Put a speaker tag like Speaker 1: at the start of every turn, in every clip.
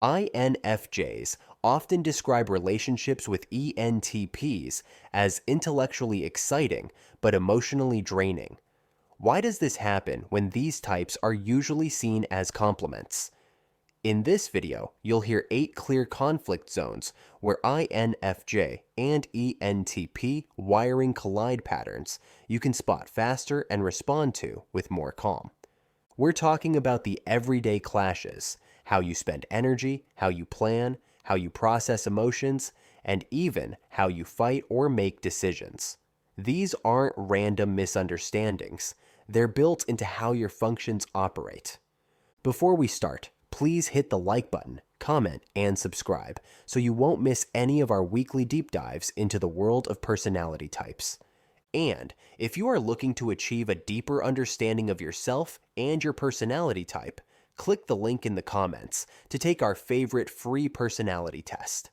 Speaker 1: INFJs often describe relationships with ENTPs as intellectually exciting but emotionally draining. Why does this happen when these types are usually seen as complements? In this video, you'll hear 8 clear conflict zones where INFJ and ENTP wiring collide patterns you can spot faster and respond to with more calm. We're talking about the everyday clashes, how you spend energy, how you plan, how you process emotions, and even how you fight or make decisions. These aren't random misunderstandings. They're built into how your functions operate. Before we start, please hit the like button, comment, and subscribe so you won't miss any of our weekly deep dives into the world of personality types. And if you are looking to achieve a deeper understanding of yourself and your personality type, click the link in the comments to take our favorite free personality test.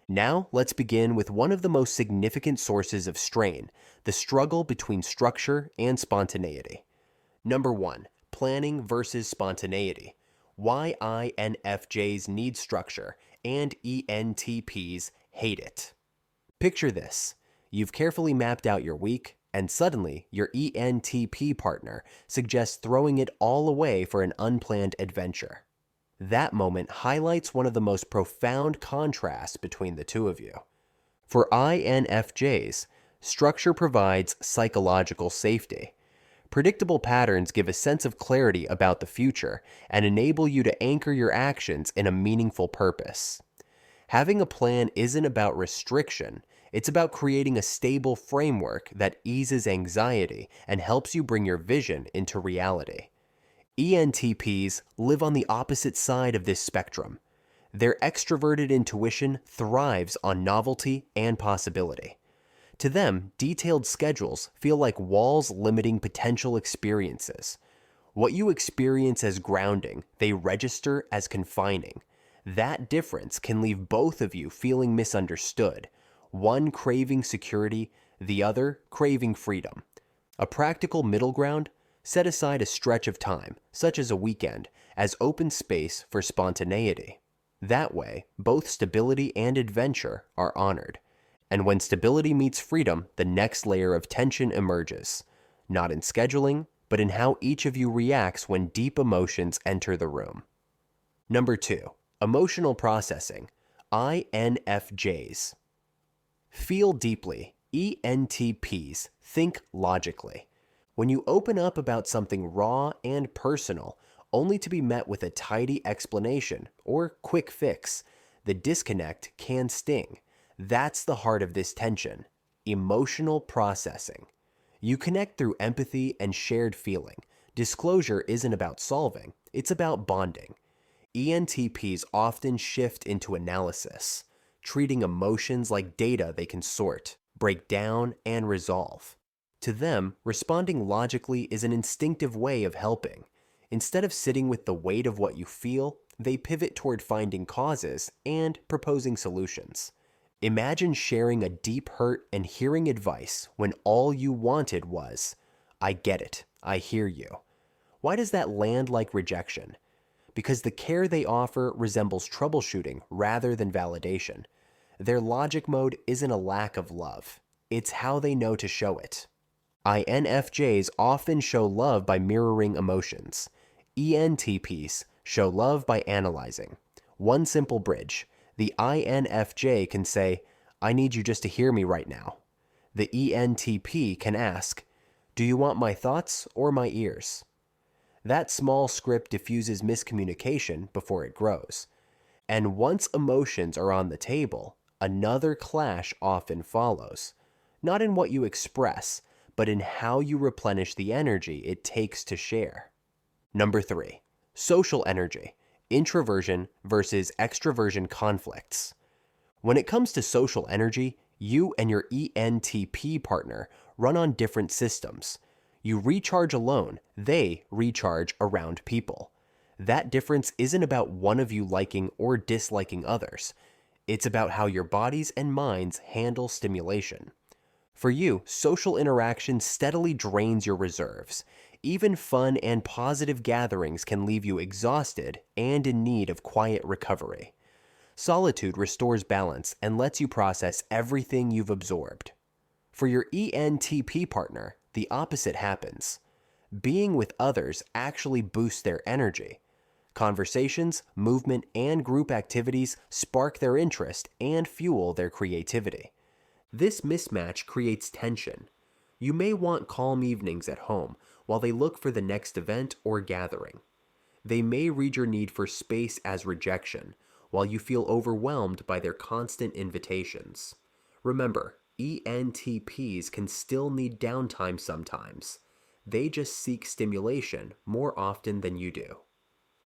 Speaker 1: Now, let's begin with one of the most significant sources of strain, the struggle between structure and spontaneity. Number 1, planning versus spontaneity. Why INFJs need structure and ENTPs hate it. Picture this. You've carefully mapped out your week, and suddenly your ENTP partner suggests throwing it all away for an unplanned adventure. That moment highlights one of the most profound contrasts between the two of you. For INFJs, structure provides psychological safety. Predictable patterns give a sense of clarity about the future and enable you to anchor your actions in a meaningful purpose. Having a plan isn't about restriction, it's about creating a stable framework that eases anxiety and helps you bring your vision into reality. ENTPs live on the opposite side of this spectrum. Their extroverted intuition thrives on novelty and possibility. To them, detailed schedules feel like walls limiting potential experiences. What you experience as grounding, they register as confining. That difference can leave both of you feeling misunderstood, one craving security, the other craving freedom. A practical middle ground: set aside a stretch of time, such as a weekend, as open space for spontaneity. That way, both stability and adventure are honored. And when stability meets freedom, the next layer of tension emerges, not in scheduling, but in how each of you reacts when deep emotions enter the room. Number 2, emotional processing. INFJs feel deeply. ENTPs think logically. When you open up about something raw and personal, only to be met with a tidy explanation or quick fix, the disconnect can sting. That's the heart of this tension: emotional processing. You connect through empathy and shared feeling. Disclosure isn't about solving, it's about bonding. ENTPs often shift into analysis, treating emotions like data they can sort, break down, and resolve. To them, responding logically is an instinctive way of helping. Instead of sitting with the weight of what you feel, they pivot toward finding causes and proposing solutions. Imagine sharing a deep hurt and hearing advice when all you wanted was, "I get it, I hear you." Why does that land like rejection? Because the care they offer resembles troubleshooting rather than validation. Their logic mode isn't a lack of love, it's how they know to show it. INFJs often show love by mirroring emotions. ENTPs show love by analyzing. One simple bridge: the INFJ can say, "I need you just to hear me right now." The ENTP can ask, "Do you want my thoughts or my ears?" That small script diffuses miscommunication before it grows. And once emotions are on the table, another clash often follows. Not in what you express, but in how you replenish the energy it takes to share. Number 3, social energy. Introversion versus extroversion conflicts. When it comes to social energy, you and your ENTP partner run on different systems. You recharge alone, they recharge around people. That difference isn't about one of you liking or disliking others. It's about how your bodies and minds handle stimulation. For you, social interaction steadily drains your reserves. Even fun and positive gatherings can leave you exhausted and in need of quiet recovery. Solitude restores balance and lets you process everything you've absorbed. For your ENTP partner, the opposite happens. Being with others actually boosts their energy. Conversations, movement, and group activities spark their interest and fuel their creativity. This mismatch creates tension. You may want calm evenings at home while they look for the next event or gathering. They may read your need for space as rejection, while you feel overwhelmed by their constant invitations. Remember, ENTPs can still need downtime sometimes. They just seek stimulation more often than you do.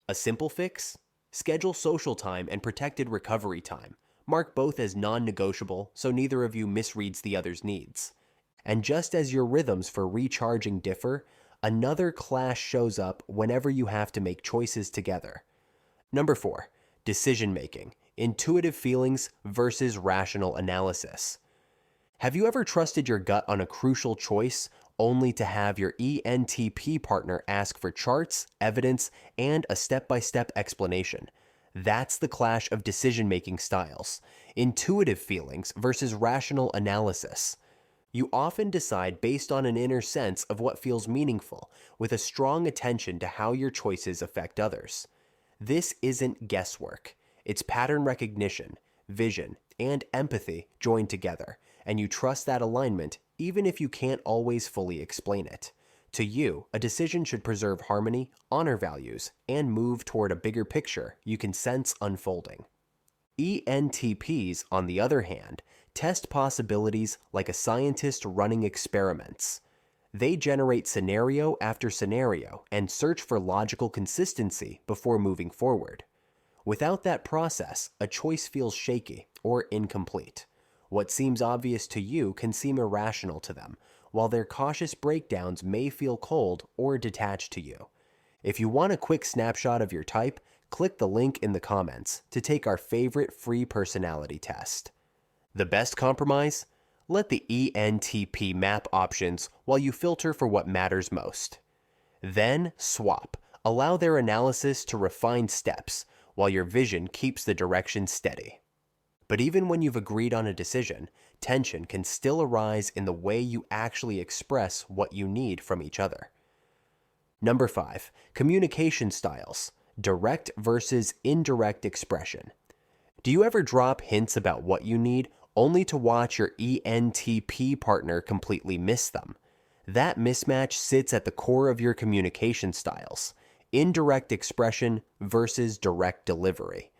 Speaker 1: A simple fix? Schedule social time and protected recovery time. Mark both as non-negotiable so neither of you misreads the other's needs. And just as your rhythms for recharging differ, another clash shows up whenever you have to make choices together. Number 4. Decision-making, intuitive feelings versus rational analysis. Have you ever trusted your gut on a crucial choice only to have your ENTP partner ask for charts, evidence, and a step-by-step explanation? That's the clash of decision-making styles, intuitive feelings versus rational analysis. You often decide based on an inner sense of what feels meaningful, with a strong attention to how your choices affect others. This isn't guesswork. It's pattern recognition, vision, and empathy joined together, and you trust that alignment even if you can't always fully explain it. To you, a decision should preserve harmony, honor values, and move toward a bigger picture you can sense unfolding. ENTPs, on the other hand, test possibilities like a scientist running experiments. They generate scenario after scenario and search for logical consistency before moving forward. Without that process, a choice feels shaky or incomplete. What seems obvious to you can seem irrational to them, while their cautious breakdowns may feel cold or detached to you. If you want a quick snapshot of your type, click the link in the comments to take our favorite free personality test. The best compromise? Let the ENTP map options while you filter for what matters most. Then swap. Allow their analysis to refine steps, while your vision keeps the direction steady. But even when you've agreed on a decision, tension can still arise in the way you actually express what you need from each other. Number 5. Communication styles. Direct versus indirect expression. Do you ever drop hints about what you need only to watch your ENTP partner completely miss them? That mismatch sits at the core of your communication styles. Indirect expression versus direct delivery.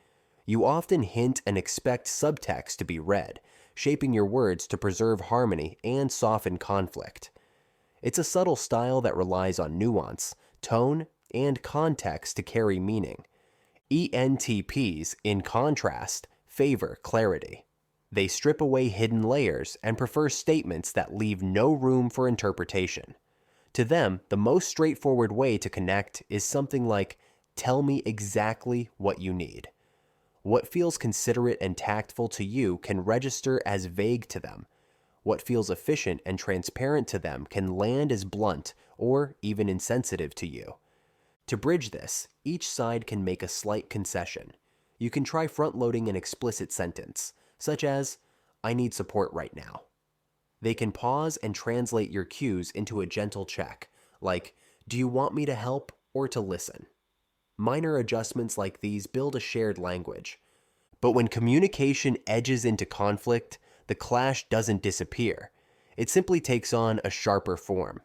Speaker 1: You often hint and expect subtext to be read, shaping your words to preserve harmony and soften conflict. It's a subtle style that relies on nuance, tone, and context to carry meaning. ENTPs, in contrast, favor clarity. They strip away hidden layers and prefer statements that leave no room for interpretation. To them, the most straightforward way to connect is something like, "Tell me exactly what you need." What feels considerate and tactful to you can register as vague to them. What feels efficient and transparent to them can land as blunt or even insensitive to you. To bridge this, each side can make a slight concession. You can try front-loading an explicit sentence, such as, "I need support right now." They can pause and translate your cues into a gentle check, like, "Do you want me to help or to listen?" Minor adjustments like these build a shared language. But when communication edges into conflict, the clash doesn't disappear. It simply takes on a sharper form.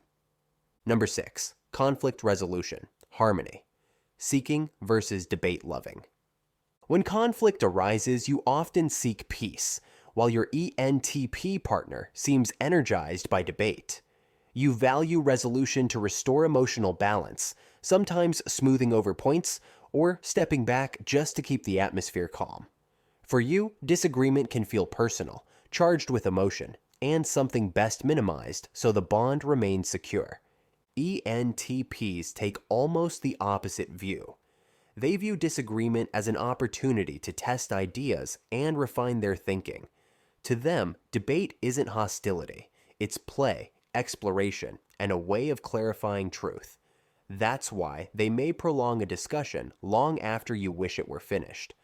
Speaker 1: Number 6. Conflict resolution. Harmony. Seeking versus debate-loving. When conflict arises, you often seek peace, while your ENTP partner seems energized by debate. You value resolution to restore emotional balance, sometimes smoothing over points or stepping back just to keep the atmosphere calm. For you, disagreement can feel personal, charged with emotion, and something best minimized so the bond remains secure. ENTPs take almost the opposite view. They view disagreement as an opportunity to test ideas and refine their thinking. To them, debate isn't hostility, it's play, exploration, and a way of clarifying truth. That's why they may prolong a discussion long after you wish it were finished.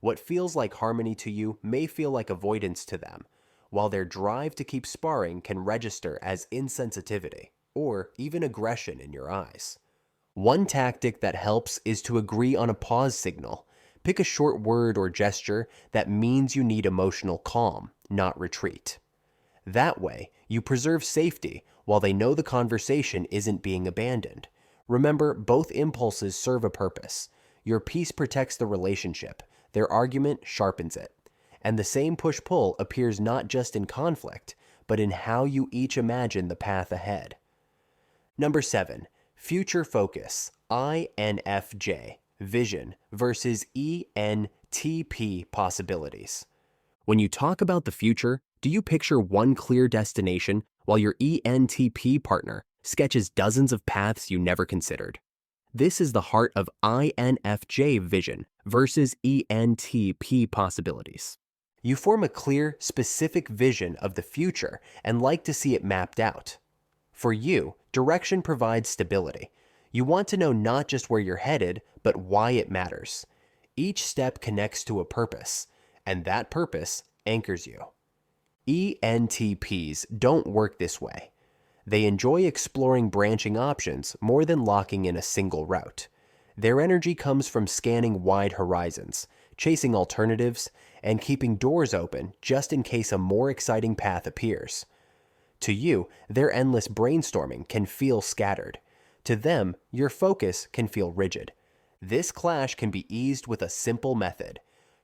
Speaker 1: What feels like harmony to you may feel like avoidance to them, while their drive to keep sparring can register as insensitivity or even aggression in your eyes. One tactic that helps is to agree on a pause signal. Pick a short word or gesture that means you need emotional calm, not retreat. That way, you preserve safety while they know the conversation isn't being abandoned. Remember, both impulses serve a purpose. Your peace protects the relationship, their argument sharpens it. And the same push-pull appears not just in conflict, but in how you each imagine the path ahead. Number 7. Future focus, INFJ, vision versus ENTP possibilities. When you talk about the future, do you picture one clear destination while your ENTP partner sketches dozens of paths you never considered? This is the heart of INFJ vision versus ENTP possibilities. You form a clear, specific vision of the future and like to see it mapped out. For you, direction provides stability. You want to know not just where you're headed, but why it matters. Each step connects to a purpose, and that purpose anchors you. ENTPs don't work this way. They enjoy exploring branching options more than locking in a single route. Their energy comes from scanning wide horizons, chasing alternatives, and keeping doors open just in case a more exciting path appears. To you, their endless brainstorming can feel scattered. To them, your focus can feel rigid. This clash can be eased with a simple method.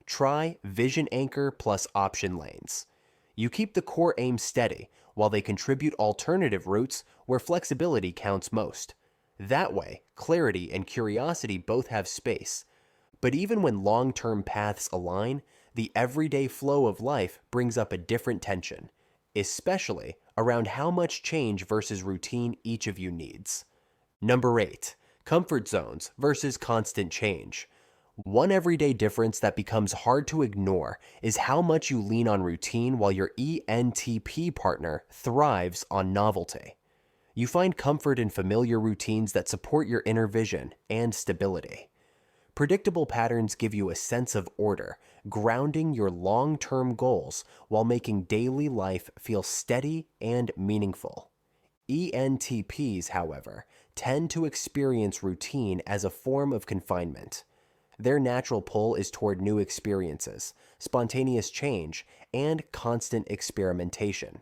Speaker 1: Try vision anchor plus option lanes. You keep the core aim steady while they contribute alternative routes where flexibility counts most. That way, clarity and curiosity both have space. But even when long-term paths align, the everyday flow of life brings up a different tension, especially around how much change versus routine each of you needs. Number 8. Comfort zones versus constant change. One everyday difference that becomes hard to ignore is how much you lean on routine while your ENTP partner thrives on novelty. You find comfort in familiar routines that support your inner vision and stability. Predictable patterns give you a sense of order, grounding your long-term goals while making daily life feel steady and meaningful. ENTPs, however, tend to experience routine as a form of confinement. Their natural pull is toward new experiences, spontaneous change, and constant experimentation.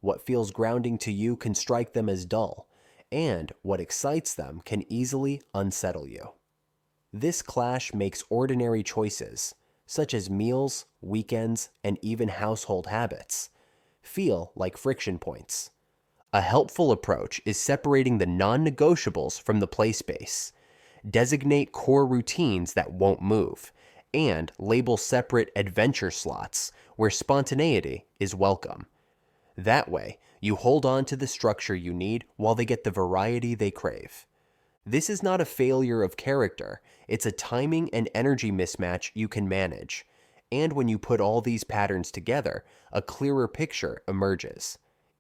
Speaker 1: What feels grounding to you can strike them as dull, and what excites them can easily unsettle you. This clash makes ordinary choices, such as meals, weekends, and even household habits, feel like friction points. A helpful approach is separating the non-negotiables from the play space. Designate core routines that won't move, and label separate adventure slots where spontaneity is welcome. That way, you hold on to the structure you need while they get the variety they crave. This is not a failure of character, it's a timing and energy mismatch you can manage. And when you put all these patterns together, a clearer picture emerges.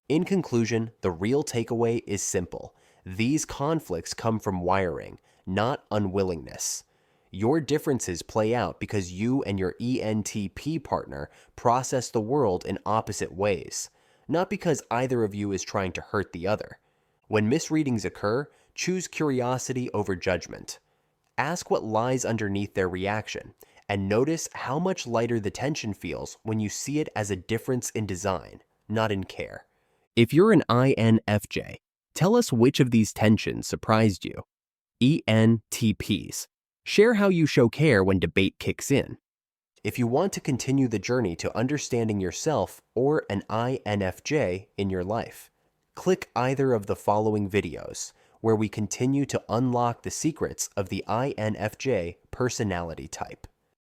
Speaker 1: In conclusion, the real takeaway is simple. These conflicts come from wiring, not unwillingness. Your differences play out because you and your ENTP partner process the world in opposite ways, not because either of you is trying to hurt the other. When misreadings occur, choose curiosity over judgment. Ask what lies underneath their reaction, and notice how much lighter the tension feels when you see it as a difference in design, not in care. If you're an INFJ, tell us which of these tensions surprised you. ENTPs, share how you show care when debate kicks in. If you want to continue the journey to understanding yourself or an INFJ in your life, click either of the following videos, where we continue to unlock the secrets of the INFJ personality type.